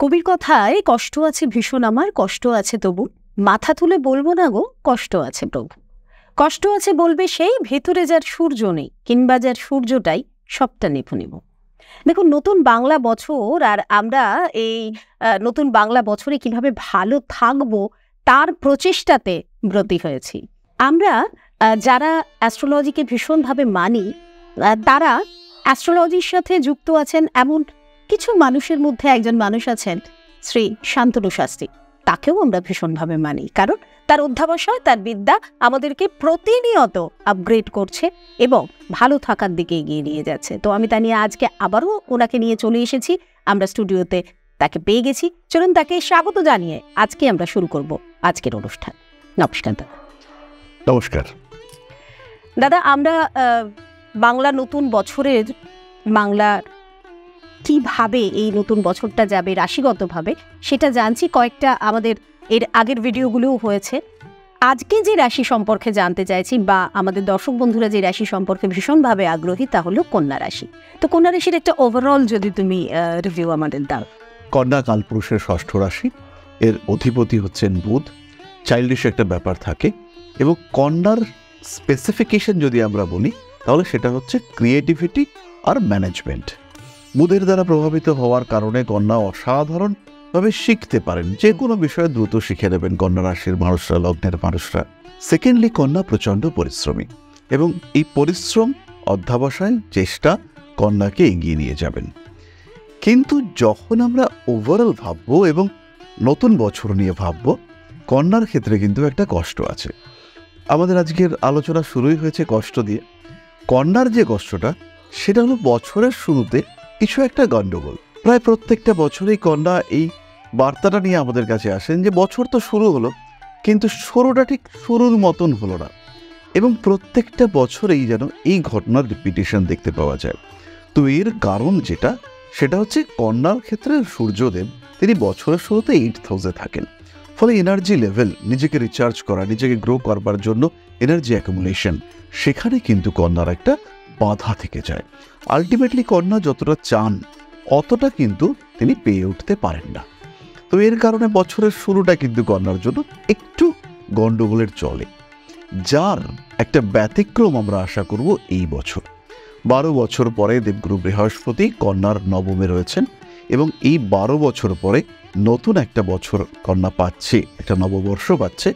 কবির কথায় কষ্ট আছে ভীষণ আমার, কষ্ট আছে তবু মাথা তুলে বলবো না গো, কষ্ট আছে প্রভু। কষ্ট আছে বলবে সেই ভেতরে যার সূর্য নেই, কিংবা যার সূর্যটাই সবটা নিভু নিব। দেখুন, নতুন বাংলা বছর, আর আমরা এই নতুন বাংলা বছরে কিভাবে ভালো থাকবো তার প্রচেষ্টাতে ব্রতী হয়েছি। আমরা যারা অ্যাস্ট্রোলজিকে ভীষণভাবে মানি, তারা অ্যাস্ট্রোলজির সাথে যুক্ত আছেন এমন কিছু মানুষের মধ্যে একজন মানুষ আছেন শ্রী শান্তনু শাস্ত্রী। তাকেও আমরা ভীষণভাবে মানি, কারণ তার অধ্যাবসায়, তার বিদ্যা আমাদেরকে প্রতিনিয়ত আপগ্রেড করছে এবং ভালো থাকার দিকে এগিয়ে নিয়ে যাচ্ছে। তো আমি তা নিয়ে আজকে আবারও ওনাকে নিয়ে চলে এসেছি। আমরা স্টুডিওতে তাকে পেয়ে গেছি। চলুন তাকে স্বাগত জানিয়ে আজকে আমরা শুরু করব আজকের অনুষ্ঠান। নমস্কার দাদা। নমস্কার দাদা, আমরা বাংলা নতুন বছরের বাংলার কিভাবে এই নতুন বছরটা যাবে রাশিগতভাবে সেটা জানছি। কয়েকটা আমাদের এর আগের ভিডিওগুলোও হয়েছে। আজকে যে রাশি সম্পর্কে জানতে চাইছি, বা আমাদের দর্শক বন্ধুরা যে রাশি সম্পর্কে ভীষণভাবে আগ্রহী, তা হলো কন্যা রাশি। তো কন্যা রাশির একটা ওভারঅল যদি তুমি রিভিউ আমাদের দাও। কন্যা কালপুরুষের ষষ্ঠ রাশি, এর অধিপতি হচ্ছেন বুধ। চাইল্ডিশ একটা ব্যাপার থাকে, এবং কন্যার স্পেসিফিকেশন যদি আমরা বলি তাহলে সেটা হচ্ছে ক্রিয়েটিভিটি আর ম্যানেজমেন্ট। বুধের দ্বারা প্রভাবিত হওয়ার কারণে কন্যা অসাধারণভাবে শিখতে পারেন, যে কোনো বিষয়ে দ্রুত শিখে নেবেন কন্যা রাশির মানুষরা, লগ্নের মানুষরা। সেকেন্ডলি, কন্যা প্রচণ্ড পরিশ্রমী, এবং এই পরিশ্রম, অধ্যবসায়, চেষ্টা কন্যাকে এগিয়ে নিয়ে যাবেন। কিন্তু যখন আমরা ওভারঅল ভাববো এবং নতুন বছর নিয়ে ভাববো, কন্যার ক্ষেত্রে কিন্তু একটা কষ্ট আছে। আমাদের আজকের আলোচনা শুরুই হয়েছে কষ্ট দিয়ে। কন্যার যে কষ্টটা, সেটা হলো বছরের শুরুতে কিছু একটা গণ্ডগোল। প্রায় প্রত্যেকটা বছরেই কন্যা এই বার্তাটা নিয়ে আমাদের কাছে আসেন যে বছর তো শুরু হলো, কিন্তু শুরুটা ঠিক শুরুর মতন হলো না, এবং প্রত্যেকটা বছরেই যেন এই ঘটনার রিপিটেশন দেখতে পাওয়া যায়। তো এর কারণ যেটা, সেটা হচ্ছে কন্যার ক্ষেত্রে সূর্যদেব তিনি বছরের শুরুতে 8th হাউসে থাকেন। ফলে এনার্জি লেভেল, নিজেকে রিচার্জ করা, নিজেকে গ্রো করবার জন্য এনার্জি অ্যাকুমুলেশন, সেখানে কিন্তু কন্যার একটা বাধা থেকে যায়। আলটিমেটলি কন্যা যতটা চান অতটা কিন্তু তিনি পেয়ে উঠতে পারেন না। তো এর কারণে বছরের শুরুটা কিন্তু কন্যার জন্য একটু গণ্ডগোলের চলে, যার একটা ব্যতিক্রম আমরা আশা করব এই বছর। 12 বছর পরে দেবগুরু বৃহস্পতি কন্যার নবমে রয়েছেন, এবং এই 12 বছর পরে নতুন একটা বছর কন্যা পাচ্ছে, একটা নববর্ষ পাচ্ছে,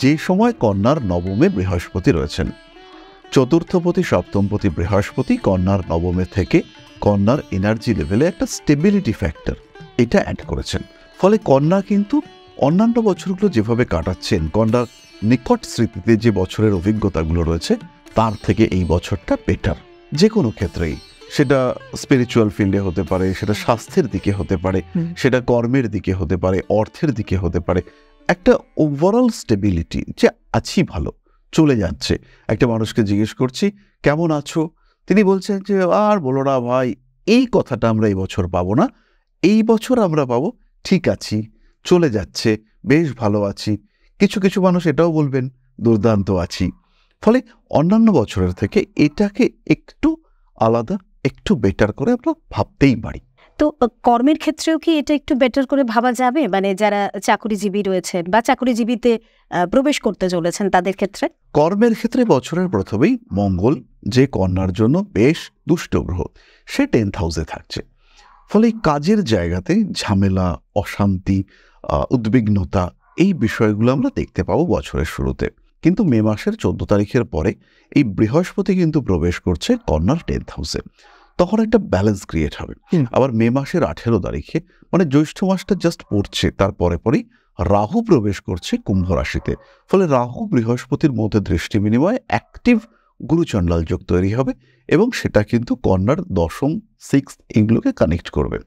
যে সময় কন্যার নবমে বৃহস্পতি রয়েছেন। চতুর্থপতি সপ্তমপতি বৃহস্পতি কন্যার নবমে থেকে কন্যার এনার্জি লেভেলে একটা স্টেবিলিটি ফ্যাক্টর এটা অ্যাড করেছেন। ফলে কন্যা কিন্তু অন্যান্য বছরগুলো যেভাবে কাটাচ্ছেন, কন্যার নিকট স্মৃতিতে যে বছরের অভিজ্ঞতাগুলো রয়েছে, তার থেকে এই বছরটা বেটার। যে কোনো ক্ষেত্রেই, সেটা স্পিরিচুয়াল ফিল্ডে হতে পারে, সেটা স্বাস্থ্যের দিকে হতে পারে, সেটা কর্মের দিকে হতে পারে, অর্থের দিকে হতে পারে, একটা ওভারঅল স্টেবিলিটি যে আছি, ভালো চলে যাচ্ছে। একটা মানুষকে জিজ্ঞেস করছি কেমন আছো, তিনি বলছেন যে আর বলো না ভাই, এই কথাটা আমরা এই বছর পাবো না, এই বছর আমরা পাবো ঠিক আছি, চলে যাচ্ছে, বেশ ভালো আছি। কিছু কিছু মানুষ এটাও বলবেন দুর্দান্ত আছি। ফলে অন্যান্য বছরের থেকে এটাকে একটু আলাদা, একটু বেটার করে আমরা ভাবতেই পারি। তো কর্মের ক্ষেত্রেও কি এটা একটু বেটার করে ভাবা যাবে? মানে যারা চাকরিজীবী রয়েছেন বা চাকরিজীবীতে প্রবেশ করতে চলেছেন তাদের ক্ষেত্রে? কর্মের ক্ষেত্রে বছরের প্রথমেই মঙ্গল, যে কন্যার জন্য বেশ দুষ্ট গ্রহ, সে 10th হাউসে থাকছে। ফলে কাজের জায়গাতে ঝামেলা, অশান্তি, উদ্বিগ্নতা, এই বিষয়গুলো আমরা দেখতে পাবো বছরের শুরুতে। কিন্তু মে মাসের 14 তারিখের পরে এই বৃহস্পতি কিন্তু প্রবেশ করছে কন্যার 10th হাউসে। তখন একটা ব্যালেন্স ক্রিয়েট হবে। আবার মে মাসের 18 তারিখে, মানে জ্যৈষ্ঠ মাসটা জাস্ট পড়ছে, তার পরে পরেই রাহু প্রবেশ করছে কুম্ভ রাশিতে। ফলে রাহু বৃহস্পতির মধ্যে দৃষ্টি বিনিময়ে অ্যাক্টিভ গুরুচণ্ডাল যোগ তৈরি হবে, এবং সেটা কিন্তু কন্যার 10ম, 6th এগুলোকে কানেক্ট করবে।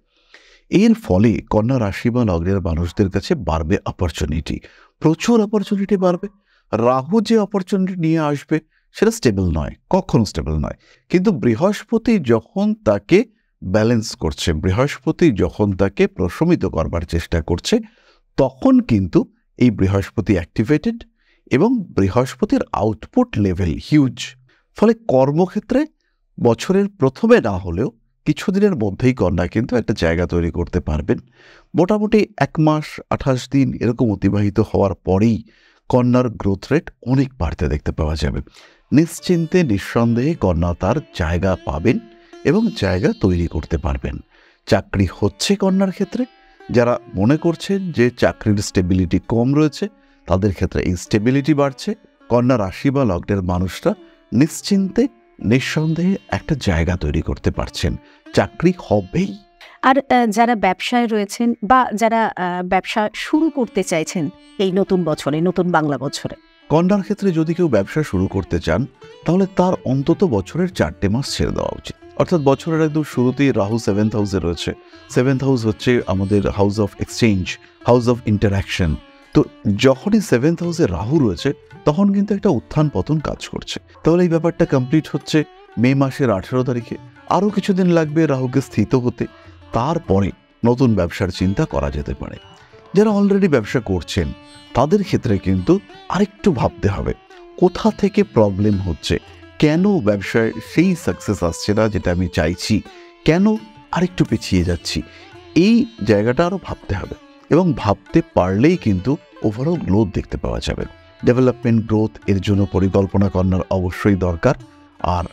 এর ফলে কন্যা রাশি বা লগ্নের মানুষদের কাছে বাড়বে অপরচুনিটি, প্রচুর অপরচুনিটি বাড়বে। রাহু যে অপরচুনিটি নিয়ে আসবে সেটা স্টেবল নয়, কখনো স্টেবল নয়। কিন্তু বৃহস্পতি যখন তাকে ব্যালেন্স করছে, বৃহস্পতি যখন তাকে প্রশমিত করবার চেষ্টা করছে, তখন কিন্তু এই বৃহস্পতি অ্যাক্টিভেটেড, এবং বৃহস্পতির আউটপুট লেভেল হিউজ। ফলে কর্মক্ষেত্রে বছরের প্রথমে না হলেও কিছুদিনের মধ্যেই কন্যা কিন্তু একটা জায়গা তৈরি করতে পারবেন। মোটামুটি 1 মাস 28 দিন এরকম অতিবাহিত হওয়ার পরেই কন্যার গ্রোথ রেট অনেক বাড়তে দেখতে পাওয়া যাবে। নিশ্চিন্তে নিঃসন্দেহে কন্যা তার জায়গা পাবেন এবং জায়গা তৈরি করতে পারবেন। চাকরি হচ্ছে কন্যার ক্ষেত্রে, যারা মনে করছেন যে চাকরির স্টেবিলিটি কম রয়েছে তাদের ক্ষেত্রে এই স্টেবিলিটি বাড়ছে। কন্যা রাশি বা লগ্নের মানুষরা নিশ্চিন্তে নিঃসন্দেহে একটা জায়গা তৈরি করতে পারছেন, চাকরি হবেই। আর যারা ব্যবসায় রয়েছেন বা যারা ব্যবসা শুরু করতে চাইছেন এই নতুন বছরে, নতুন বাংলা বছরে, কন্যার ক্ষেত্রে যদি কেউ ব্যবসা শুরু করতে চান তাহলে তার অন্তত বছরের 4টে মাস ছেড়ে দেওয়া উচিত। অর্থাৎ বছরের একদম শুরুতেই রাহু 7th হাউসে রয়েছে। 7th হাউস হচ্ছে আমাদের house of exchange, house of interaction. তো যখনই 7th হাউসে রাহু রয়েছে তখন কিন্তু একটা উত্থান পতন কাজ করছে। তাহলে এই ব্যাপারটা কমপ্লিট হচ্ছে মে মাসের 18 তারিখে। আরও কিছুদিন লাগবে রাহুকে স্থিত হতে, তারপরে নতুন ব্যবসার চিন্তা করা যেতে পারে। যারা অলরেডি ব্যবসা করছেন তাদের ক্ষেত্রে কিন্তু আরেকটু ভাবতে হবে কোথা থেকে প্রবলেম হচ্ছে, কেন ব্যবসায় সেই সাকসেস আসছে না যেটা আমি চাইছি, কেন আরেকটু পিছিয়ে যাচ্ছি, এই জায়গাটা আরও ভাবতে হবে। এবং ভাবতে পারলেই কিন্তু ওভারঅল গ্রোথ দেখতে পাওয়া যাবে। ডেভেলপমেন্ট গ্রোথ এর জন্য পরিকল্পনা করার অবশ্যই দরকার। আর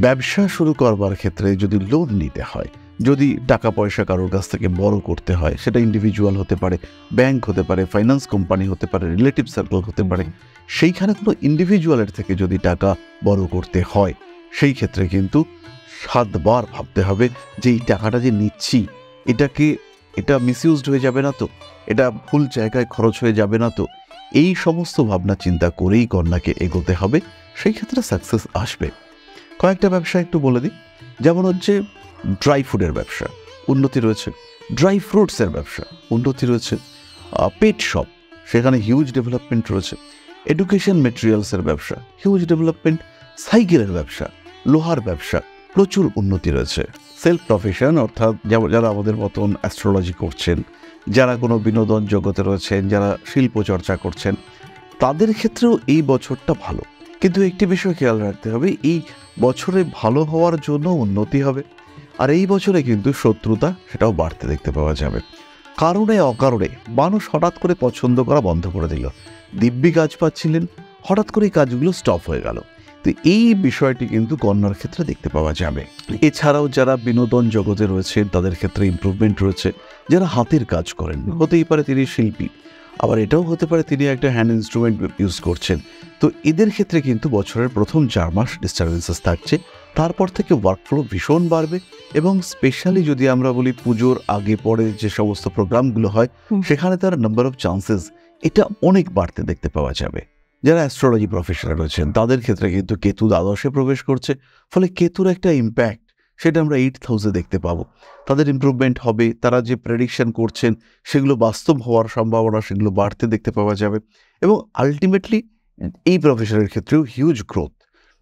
ব্যবসা শুরু করবার ক্ষেত্রে যদি লোন নিতে হয়, যদি টাকা পয়সা কারোর কাছ থেকে বড় করতে হয়, সেটা ইন্ডিভিজুয়াল হতে পারে, ব্যাংক হতে পারে, ফাইন্যান্স কোম্পানি হতে পারে, রিলেটিভ সার্কেল হতে পারে, সেইখানে কোনো ইন্ডিভিজুয়ালের থেকে যদি টাকা বড় করতে হয় সেই ক্ষেত্রে কিন্তু 7 বার ভাবতে হবে যে এই টাকাটা যে নিচ্ছি এটা মিসইউজড হয়ে যাবে না তো, এটা ভুল জায়গায় খরচ হয়ে যাবে না তো। এই সমস্ত ভাবনা চিন্তা করেই কন্যাকে এগোতে হবে, সেই ক্ষেত্রে সাকসেস আসবে। কয়েকটা ব্যবসা একটু বলে দিই, যেমন হচ্ছে ড্রাই ফুডের ব্যবসা, উন্নতি রয়েছে। ড্রাই ফ্রুটসের ব্যবসা, উন্নতি রয়েছে। পেট শপ, সেখানে হিউজ ডেভেলপমেন্ট রয়েছে। এডুকেশন মেটেরিয়ালসের ব্যবসা, হিউজ ডেভেলপমেন্ট। সাইকেলের ব্যবসা, লোহার ব্যবসা, প্রচুর উন্নতি রয়েছে। সেলফ প্রফেশন, অর্থাৎ যারা আমাদের মতন অ্যাস্ট্রোলজি করছেন, যারা কোনো বিনোদন জগতে রয়েছেন, যারা শিল্প চর্চা করছেন, তাদের ক্ষেত্রেও এই বছরটা ভালো। কিন্তু একটি বিষয় খেয়াল রাখতে হবে, এই বছরে ভালো হওয়ার জন্য উন্নতি হবে, আর এই বছরে কিন্তু শত্রুতা সেটাও বাড়তে দেখতে পাওয়া যাবে। কারণে অকারণে মানুষ হঠাৎ করে পছন্দ করা বন্ধ করে দিল। দিব্যি কাজ পাচ্ছিলেন, হঠাৎ করে কাজগুলো স্টপ হয়ে গেল। তো এই বিষয়টি কিন্তু কন্যার ক্ষেত্রে দেখতে পাওয়া যাবে। এছাড়াও যারা বিনোদন জগতে রয়েছেন তাদের ক্ষেত্রে ইমপ্রুভমেন্ট রয়েছে। যারা হাতের কাজ করেন, হতেই পারে তিনি শিল্পী, আবার এটাও হতে পারে তিনি একটা হ্যান্ড ইনস্ট্রুমেন্ট ইউজ করছেন, তো এদের ক্ষেত্রে কিন্তু বছরের প্রথম 4 মাস ডিস্টারবেন্সেস থাকছে। তারপর থেকে ওয়ার্কফ্লো ভীষণ বাড়বে। এবং স্পেশালি যদি আমরা বলি পুজোর আগে পরে যে সমস্ত প্রোগ্রামগুলো হয় সেখানে তার নাম্বার অফ চান্সেস এটা অনেক বাড়তে দেখতে পাওয়া যাবে। যারা অ্যাস্ট্রোলজি প্রফেশনাল রয়েছেন তাদের ক্ষেত্রে কিন্তু কেতু দ্বাদশে প্রবেশ করছে, ফলে কেতুর একটা ইম্প্যাক্ট সেটা আমরা 8th হাউসে দেখতে পাবো। তাদের ইমপ্রুভমেন্ট হবে, তারা যে প্রেডিকশন করছেন সেগুলো বাস্তব হওয়ার সম্ভাবনা সেগুলো বাড়তে দেখতে পাওয়া যাবে। এবং আলটিমেটলি এই প্রফেশনের ক্ষেত্রেও হিউজ গ্রোথ,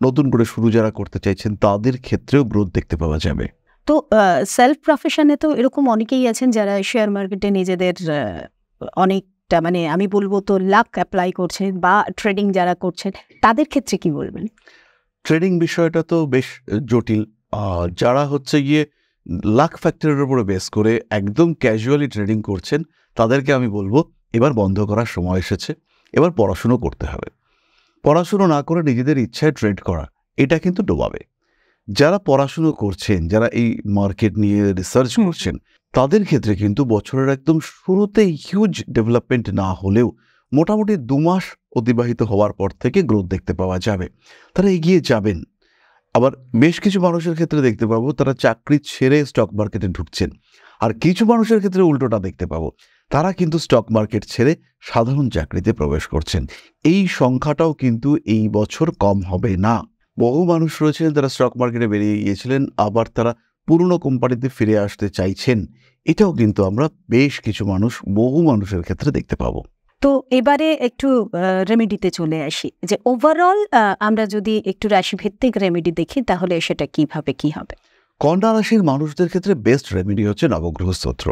নতুন করে শুরু যারা করতে চাইছেন তাদের ক্ষেত্রেও গ্রোথ দেখতে পাওয়া যাবে। তো সেলফ প্রফেশনে তো এরকম অনেকেই আছেন যারা শেয়ার মার্কেটে নিজেদের অনেকটা মানে আমি বলবো তো লাক অ্যাপ্লাই করছেন বা ট্রেডিং যারা করছেন, তাদের ক্ষেত্রে কি বলবেন? ট্রেডিং বিষয়টা তো বেশ জটিল। যারা হচ্ছে গিয়ে লাক ফ্যাক্টরের উপরে বেস করে একদম ক্যাজুয়ালি ট্রেডিং করছেন তাদেরকে আমি বলবো এবার বন্ধ করার সময় এসেছে, এবার পড়াশুনো করতে হবে। পড়াশুনো না করে নিজেদের ইচ্ছায় ট্রেড করা এটা কিন্তু ডোবাবে। যারা পড়াশুনো করছেন, যারা এই মার্কেট নিয়ে রিসার্চ করছেন তাদের ক্ষেত্রে কিন্তু বছরের একদম শুরুতেই হিউজ ডেভেলপমেন্ট না হলেও মোটামুটি 2 মাস অতিবাহিত হওয়ার পর থেকে গ্রোথ দেখতে পাওয়া যাবে, তারা এগিয়ে যাবেন। আবার বেশ কিছু মানুষের ক্ষেত্রে দেখতে পাবো তারা চাকরি ছেড়ে স্টক মার্কেটে ঢুকছেন, আর কিছু মানুষের ক্ষেত্রে উল্টোটা দেখতে পাবো, তারা কিন্তু স্টক মার্কেট ছেড়ে সাধারণ চাকরিতে প্রবেশ করছেন। এই সংখ্যাটাও কিন্তু এই বছর কম হবে না। বহু মানুষ রয়েছেন তারা স্টক মার্কেটে বেরিয়ে গিয়েছিলেন, আবার তারা পুরনো কোম্পানিতে ফিরে আসতে চাইছেন। এটাও কিন্তু আমরা বেশ কিছু বহু মানুষের ক্ষেত্রে দেখতে পাবো। তো এবারে একটু রেমেডিতে চলে আসি, যে ওভারঅল আমরা যদি একটু রাশিভিত্তিক রেমেডি দেখি তাহলে সেটা কিভাবে কি হবে? কন্যা রাশির মানুষদের ক্ষেত্রে বেস্ট রেমেডি হচ্ছে নবগ্রহ স্তোত্র।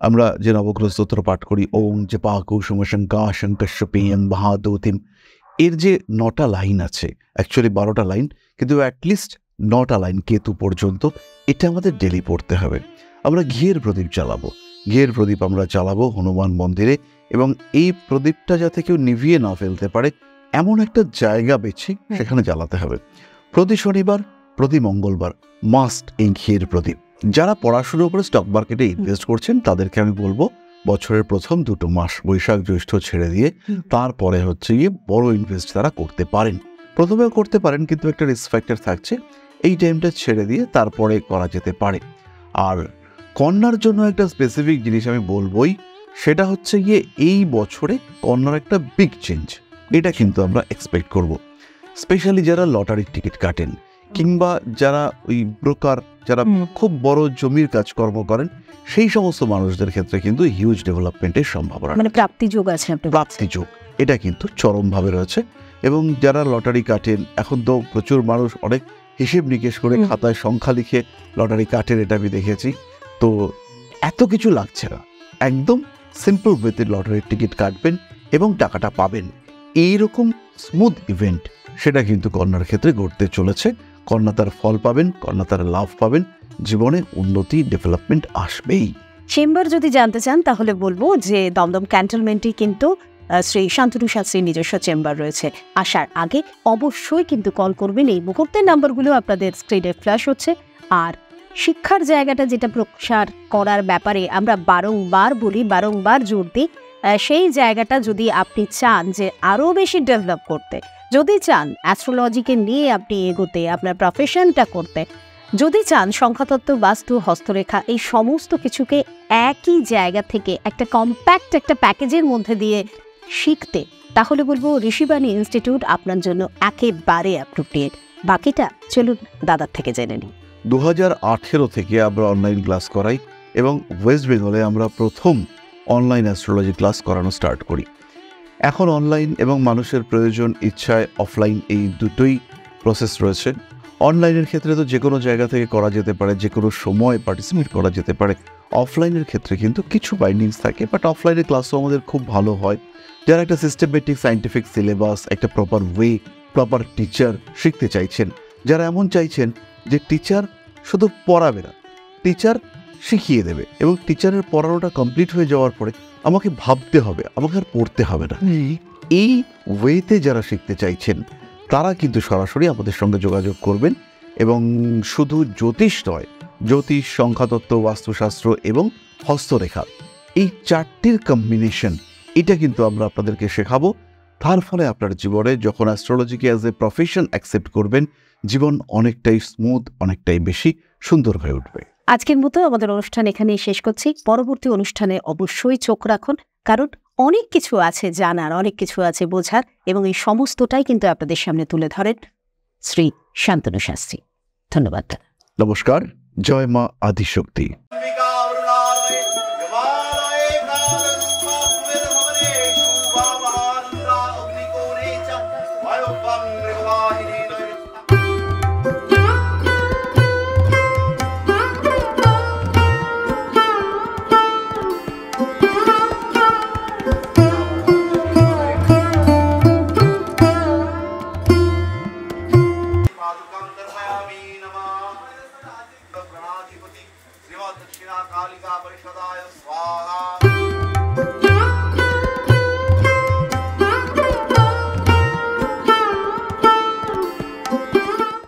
আমরা যে নবগ্রহ স্তোত্র পাঠ করি, ওং জপা কৌসুম শঙ্কাশং কশ্যপেয়ং মহাদৌতিম, এর যে 9টা লাইন আছে, অ্যাকচুয়ালি 12টা লাইন, কিন্তু অ্যাটলিস্ট নট অ্যালাইন কেতু পর্যন্ত, এটা আমাদের ডেলি পড়তে হবে। আমরা ঘিয়ের প্রদীপ জ্বালাবো, ঘিয়ের প্রদীপ আমরা জ্বালাবো হনুমান মন্দিরে, এবং এই প্রদীপটা যাতে কেউ নিভিয়ে না ফেলতে পারে এমন একটা জায়গা বেছে সেখানে জ্বালাতে হবে। প্রতি শনিবার, প্রতি মঙ্গলবার মাস্ট এই ঘিয়ের প্রদীপ। যারা পড়াশোনার উপরে স্টক মার্কেটে ইনভেস্ট করছেন তাদেরকে আমি বলবো বছরের প্রথম 2 মাস বৈশাখ জ্যৈষ্ঠ ছেড়ে দিয়ে তারপরে হচ্ছে গিয়ে বড় ইনভেস্ট তারা করতে পারেন। প্রথমেও করতে পারেন, কিন্তু একটা রিস্ক ফ্যাক্টর থাকছে, এই টাইমটা ছেড়ে দিয়ে তারপরে করা যেতে পারে। আর কন্যার জন্য একটা স্পেসিফিক জিনিস আমি বলবোই, সেটা হচ্ছে গিয়ে এই বছরে কন্যার একটা বিগ চেঞ্জ, এটা কিন্তু আমরা এক্সপেক্ট করব। স্পেশালি যারা লটারির টিকিট কাটেন, কিংবা যারা ওই ব্রোকার, যারা খুব বড় জমির কাজকর্ম করেন, সেই সমস্ত মানুষদের ক্ষেত্রে কিন্তু হিউজ ডেভেলপমেন্টের সম্ভাবনা, মানে প্রাপ্তি যোগ আছে, প্রাপ্তি যোগ এটা কিন্তু চরমভাবে রয়েছে। এবং যারা লটারি কাটেন, এখন তো প্রচুর মানুষ অনেক হিসেব নিকেশ করে খাতায় সংখ্যা লিখে লটারি কাটেন, এটা আমি দেখেছি। তো এত কিছু লাগছে না, একদম সিম্পল ওয়েতে লটারির টিকিট কাটবেন এবং টাকাটা পাবেন, এইরকম স্মুথ ইভেন্ট সেটা কিন্তু কন্যার ক্ষেত্রে ঘটতে চলেছে। কন্যা তার ফল পাবেন, কন্যা তার লাভ পাবেন, জীবনে উন্নতি ডেভেলপমেন্ট আসবেই। চেম্বার যদি জানতে চান তাহলে বলবো যে দমদম ক্যান্টনমেন্টে কিন্তু শ্রী শান্তনু শাস্ত্রীর নিজস্ব চেম্বার রয়েছে। আসার আগে অবশ্যই কিন্তু কল করবেন, এই মুহূর্তের নাম্বারগুলো আপনাদের স্ক্রিনে ফ্ল্যাশ হচ্ছে। আর শিক্ষার জায়গাটা যেটা প্রসার করার ব্যাপারে আমরা বারংবার বলি, বারংবার জোর দিই, সেই জায়গাটা যদি আপনি চান যে আরও বেশি ডেভেলপ করতে, যদি চান অ্যাস্ট্রোলজিকে নিয়ে আপনি এগোতে, আপনার প্রফেশনটা করতে, যদি চান সংখ্যাতত্ত্ব, বাস্তু, হস্তরেখা এই সমস্ত কিছুকে একই জায়গা থেকে একটা কম্প্যাক্ট একটা প্যাকেজের মধ্যে দিয়ে শিখতে, তাহলে বলবো ঋষিবাণী ইনস্টিটিউট আপনার জন্য একেবারে অ্যাপ্রোপ্রিয়েট। বাকিটা চলুন দাদার থেকে জেনে নিই। 2018 থেকে আমরা অনলাইন ক্লাস করাই, এবং ওয়েস্ট বেঙ্গলে আমরা প্রথম অনলাইন অ্যাস্ট্রোলজি ক্লাস করানো স্টার্ট করি। এখন অনলাইন এবং মানুষের প্রয়োজন, ইচ্ছায় অফলাইন এই দুটোই প্রসেস রয়েছে। অনলাইনের ক্ষেত্রে তো যে কোনো জায়গা থেকে করা যেতে পারে, যে কোনো সময় পার্টিসিপেট করা যেতে পারে। অফলাইনের ক্ষেত্রে কিন্তু কিছু বাইন্ডিংস থাকে, বাট অফলাইনের ক্লাসও আমাদের খুব ভালো হয়। যারা একটা সিস্টেমেটিক সায়েন্টিফিক সিলেবাস, একটা প্রপার ওয়ে, প্রপার টিচার শিখতে চাইছেন, যারা এমন চাইছেন যে টিচার শুধু পড়াবে না, টিচার শিখিয়ে দেবে, এবং টিচারের পড়ানোটা কমপ্লিট হয়ে যাওয়ার পরে আমাকে ভাবতে হবে, আমাকে আর পড়তে হবে না, এই ওয়েতে যারা শিখতে চাইছেন তারা কিন্তু সরাসরি আমাদের সঙ্গে যোগাযোগ করবেন। এবং শুধু জ্যোতিষ নয়, জ্যোতিষ, সংখ্যাতত্ত্ব, বাস্তুশাস্ত্র এবং হস্তরেখা, এই 4টির কম্বিনেশন, এটা কিন্তু আমরা আপনাদেরকে শেখাবো। তার ফলে আপনার জীবনে যখন অ্যাস্ট্রোলজিকে অ্যাজ এ প্রফেশন অ্যাকসেপ্ট করবেন, জীবন অনেকটাই স্মুথ, অনেকটাই বেশি সুন্দর হয়ে উঠবে। আজকের মতো আমাদের অনুষ্ঠান এখানেই শেষ করছি। পরবর্তী অনুষ্ঠানে অবশ্যই চোখ রাখুন, কারণ অনেক কিছু আছে জানার, অনেক কিছু আছে বোঝার, এবং এই সমস্তটাই কিন্তু আপনাদের সামনে তুলে ধরেন শ্রী শান্তনু শাস্ত্রী। ধন্যবাদ। নমস্কার, জয় মা আদিশক্তি। दक्षिणा कालिका परिषदाय स्वाहा।